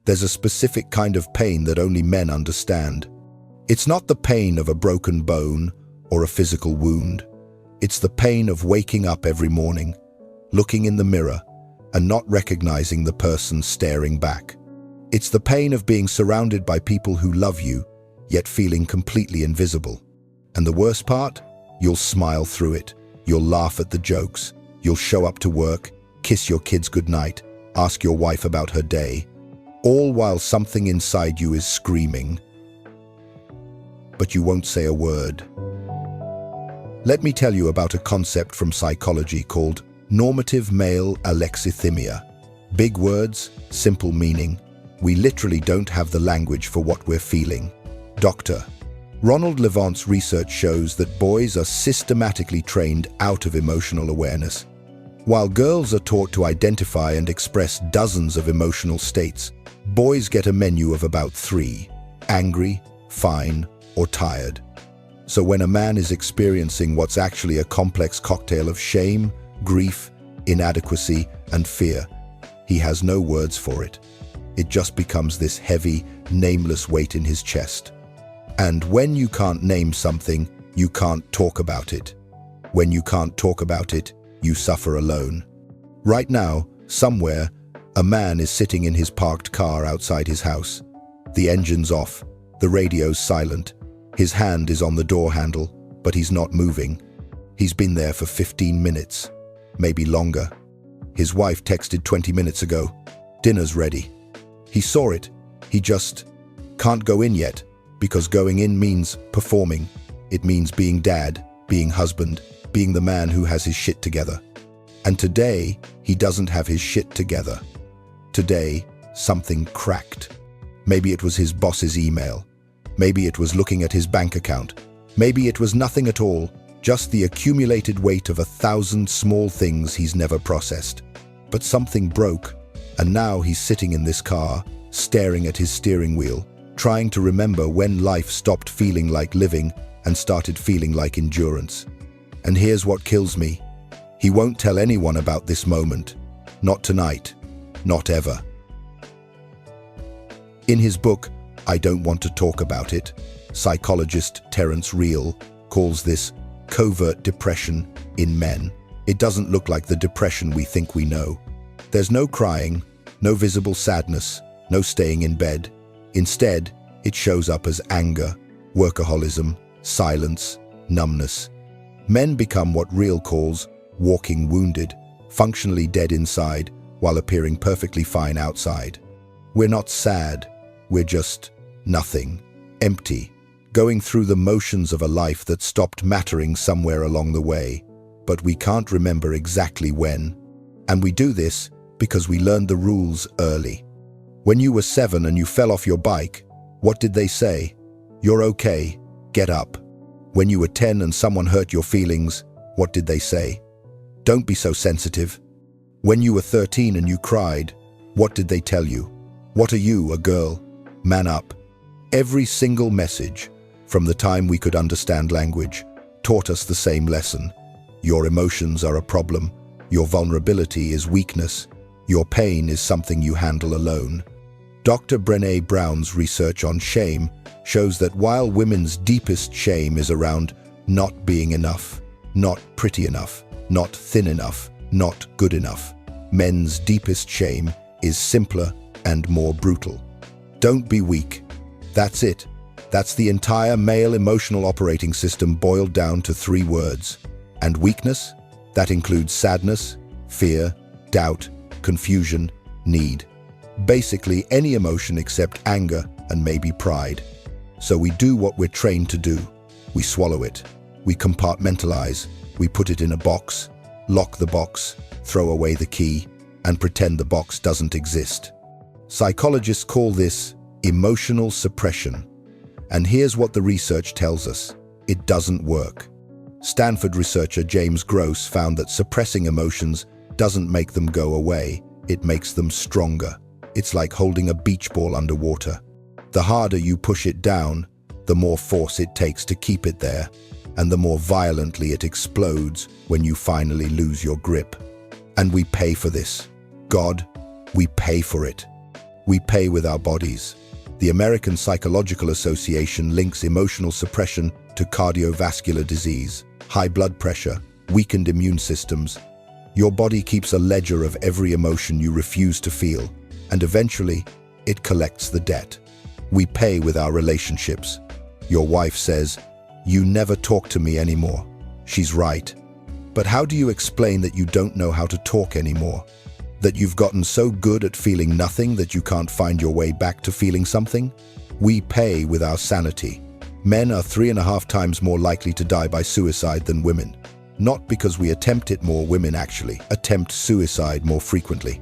there's a specific kind of pain that only men understand. It's not the pain of a broken bone or a physical wound. It's the pain of waking up every morning, looking in the mirror, and not recognizing the person staring back. It's the pain of being surrounded by people who love you, yet feeling completely invisible. And the worst part? You'll smile through it. You'll laugh at the jokes. You'll show up to work, kiss your kids goodnight, ask your wife about her day, all while something inside you is screaming. But you won't say a word. Let me tell you about a concept from psychology called normative male alexithymia. Big words, simple meaning. We literally don't have the language for what we're feeling. Dr. Ronald Levant's research shows that boys are systematically trained out of emotional awareness. While girls are taught to identify and express dozens of emotional states, boys get a menu of about 3: angry, fine, or tired. So when a man is experiencing what's actually a complex cocktail of shame, grief, inadequacy, and fear, he has no words for it. It just becomes this heavy, nameless weight in his chest. And when you can't name something, you can't talk about it. When you can't talk about it, you suffer alone. Right now, somewhere, a man is sitting in his parked car outside his house. The engine's off, the radio's silent. His hand is on the door handle, but he's not moving. He's been there for 15 minutes, maybe longer. His wife texted 20 minutes ago, "Dinner's ready." He saw it. He just can't go in yet, because going in means performing. It means being dad, being husband, being the man who has his shit together. And today, he doesn't have his shit together. Today, something cracked. Maybe it was his boss's email. Maybe it was looking at his bank account. Maybe it was nothing at all, just the accumulated weight of 1,000 small things he's never processed. But something broke, and now he's sitting in this car, staring at his steering wheel, trying to remember when life stopped feeling like living and started feeling like endurance. And here's what kills me. He won't tell anyone about this moment. Not tonight. Not ever. In his book, I Don't Want to Talk About It, psychologist Terence Real calls this covert depression in men. It doesn't look like the depression we think we know. There's no crying, no visible sadness, no staying in bed. Instead, it shows up as anger, workaholism, silence, numbness. Men become what Real calls walking wounded, functionally dead inside while appearing perfectly fine outside. We're not sad, we're just nothing, empty, going through the motions of a life that stopped mattering somewhere along the way, but we can't remember exactly when. And we do this because we learned the rules early. When you were 7 and you fell off your bike, what did they say? You're okay, get up. When you were 10 and someone hurt your feelings, what did they say? Don't be so sensitive. When you were 13 and you cried, what did they tell you? What are you, a girl? Man up. Every single message, from the time we could understand language, taught us the same lesson. Your emotions are a problem. Your vulnerability is weakness. Your pain is something you handle alone. Dr. Brené Brown's research on shame shows that while women's deepest shame is around not being enough, not pretty enough, not thin enough, not good enough, men's deepest shame is simpler and more brutal. Don't be weak. That's it. That's the entire male emotional operating system boiled down to 3 words. And weakness? That includes sadness, fear, doubt, confusion, need. Basically any emotion except anger and maybe pride. So we do what we're trained to do. We swallow it. We compartmentalize. We put it in a box, lock the box, throw away the key, and pretend the box doesn't exist. Psychologists call this emotional suppression. And here's what the research tells us. It doesn't work. Stanford researcher James Gross found that suppressing emotions doesn't make them go away, it makes them stronger. It's like holding a beach ball underwater. The harder you push it down, the more force it takes to keep it there, and the more violently it explodes when you finally lose your grip. And we pay for this. God, we pay for it. We pay with our bodies. The American Psychological Association links emotional suppression to cardiovascular disease, high blood pressure, weakened immune systems. Your body keeps a ledger of every emotion you refuse to feel, and eventually, it collects the debt. We pay with our relationships. Your wife says, "You never talk to me anymore." She's right. But how do you explain that you don't know how to talk anymore? That you've gotten so good at feeling nothing that you can't find your way back to feeling something? We pay with our sanity. Men are 3.5 times more likely to die by suicide than women. Not because we attempt it more, women actually attempt suicide more frequently.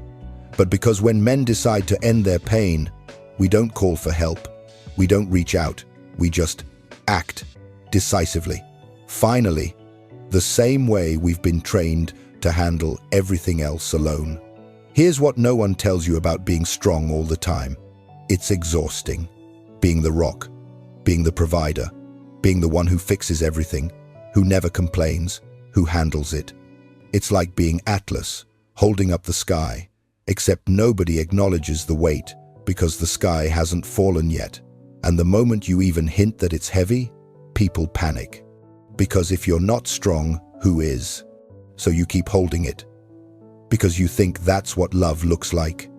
But because when men decide to end their pain, we don't call for help. We don't reach out. We just act decisively. Finally, the same way we've been trained to handle everything else alone. Here's what no one tells you about being strong all the time. It's exhausting. Being the rock, being the provider, being the one who fixes everything, who never complains, who handles it. It's like being Atlas, holding up the sky, except nobody acknowledges the weight because the sky hasn't fallen yet. And the moment you even hint that it's heavy, people panic. Because if you're not strong, who is? So you keep holding it. Because you think that's what love looks like,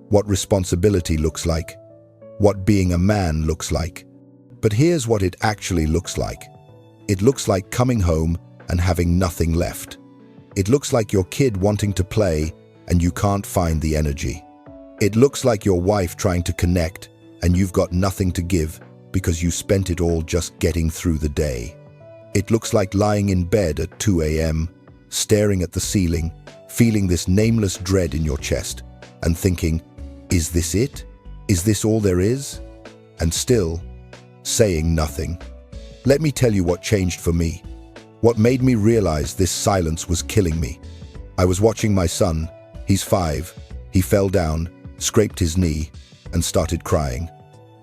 what responsibility looks like, what being a man looks like. But here's what it actually looks like. It looks like coming home and having nothing left. It looks like your kid wanting to play and you can't find the energy. It looks like your wife trying to connect and you've got nothing to give because you spent it all just getting through the day. It looks like lying in bed at 2 a.m., staring at the ceiling, feeling this nameless dread in your chest, and thinking, is this it? Is this all there is? And still, saying nothing. Let me tell you what changed for me. What made me realize this silence was killing me. I was watching my son. He's 5. He fell down, scraped his knee, and started crying.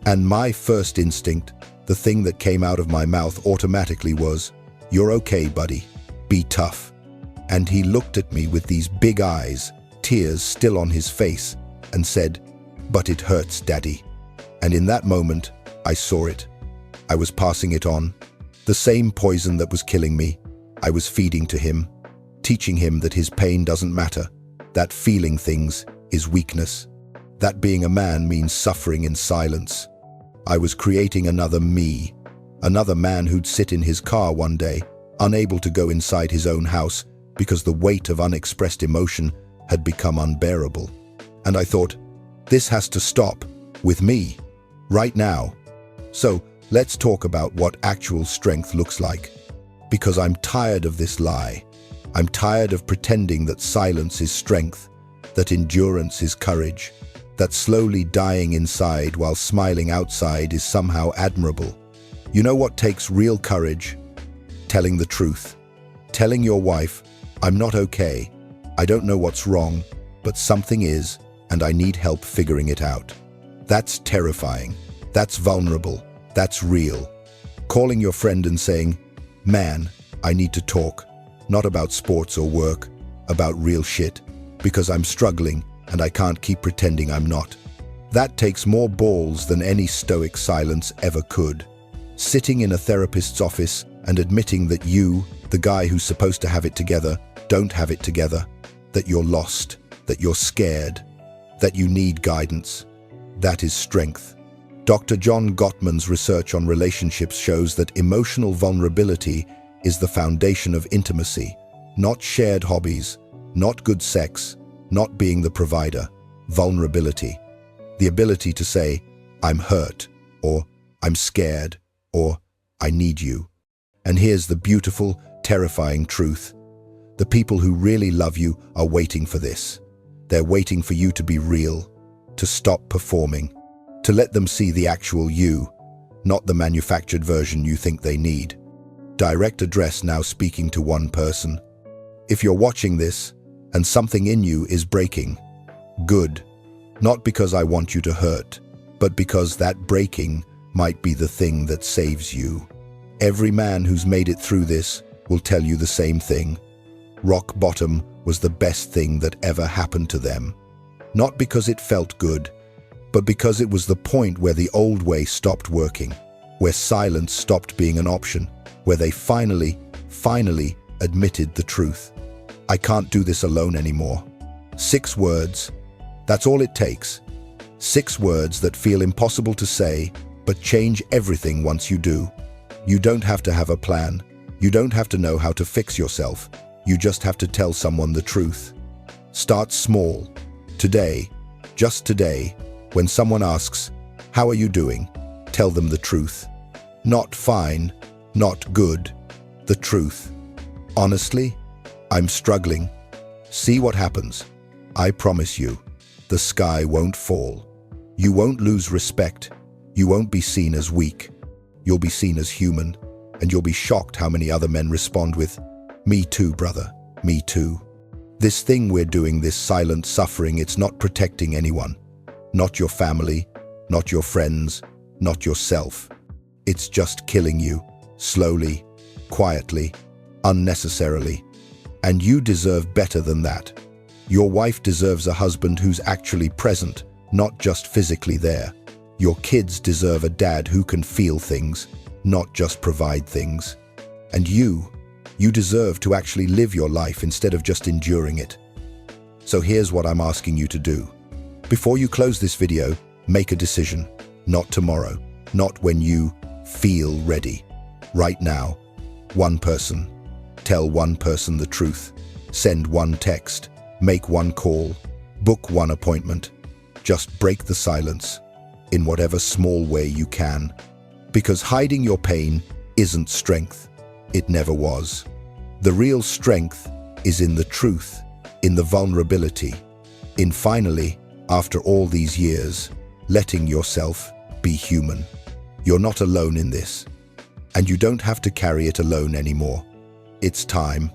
And my first instinct, the thing that came out of my mouth automatically was, "You're okay, buddy. Be tough." And he looked at me with these big eyes, tears still on his face, and said, "But it hurts, Daddy." And in that moment, I saw it. I was passing it on. The same poison that was killing me, I was feeding to him, teaching him that his pain doesn't matter, that feeling things is weakness, that being a man means suffering in silence. I was creating another me, another man who'd sit in his car one day, unable to go inside his own house because the weight of unexpressed emotion had become unbearable. And I thought, this has to stop, with me, right now. So let's talk about what actual strength looks like. Because I'm tired of this lie. I'm tired of pretending that silence is strength, that endurance is courage, that slowly dying inside while smiling outside is somehow admirable. You know what takes real courage? Telling the truth. Telling your wife, "I'm not okay. I don't know what's wrong, but something is, and I need help figuring it out." That's terrifying. That's vulnerable. That's real. Calling your friend and saying, "Man, I need to talk. Not about sports or work, about real shit, because I'm struggling and I can't keep pretending I'm not." That takes more balls than any stoic silence ever could. Sitting in a therapist's office and admitting that you, the guy who's supposed to have it together, don't have it together, that you're lost, that you're scared, that you need guidance. That is strength. Dr. John Gottman's research on relationships shows that emotional vulnerability is the foundation of intimacy, not shared hobbies, not good sex, not being the provider. Vulnerability. The ability to say, "I'm hurt," or "I'm scared," or "I need you." And here's the beautiful, terrifying truth. The people who really love you are waiting for this. They're waiting for you to be real, to stop performing, to let them see the actual you, not the manufactured version you think they need. Direct address now speaking to one person. If you're watching this and something in you is breaking, good. Not because I want you to hurt, but because that breaking might be the thing that saves you. Every man who's made it through this will tell you the same thing. Rock bottom was the best thing that ever happened to them. Not because it felt good, but because it was the point where the old way stopped working, where silence stopped being an option, where they finally admitted the truth. I can't do this alone anymore. 6 words, that's all it takes. 6 words that feel impossible to say, but change everything once you do. You don't have to have a plan. You don't have to know how to fix yourself. You just have to tell someone the truth. Start small. Today, just today, when someone asks, "How are you doing?" tell them the truth. Not fine, not good, the truth. Honestly, I'm struggling. See what happens. I promise you, the sky won't fall. You won't lose respect. You won't be seen as weak. You'll be seen as human, and you'll be shocked how many other men respond with, "Me too, brother, me too." This thing we're doing, this silent suffering, it's not protecting anyone. Not your family, not your friends, not yourself. It's just killing you, slowly, quietly, unnecessarily. And you deserve better than that. Your wife deserves a husband who's actually present, not just physically there. Your kids deserve a dad who can feel things, not just provide things. And you deserve to actually live your life instead of just enduring it. So here's what I'm asking you to do. Before you close this video, make a decision. Not tomorrow, not when you feel ready. Right now, one person. Tell one person the truth. Send one text. Make one call. Book one appointment. Just break the silence in whatever small way you can. Because hiding your pain isn't strength. It never was. The real strength is in the truth, in the vulnerability, in finally, after all these years, letting yourself be human. You're not alone in this, and you don't have to carry it alone anymore. It's time.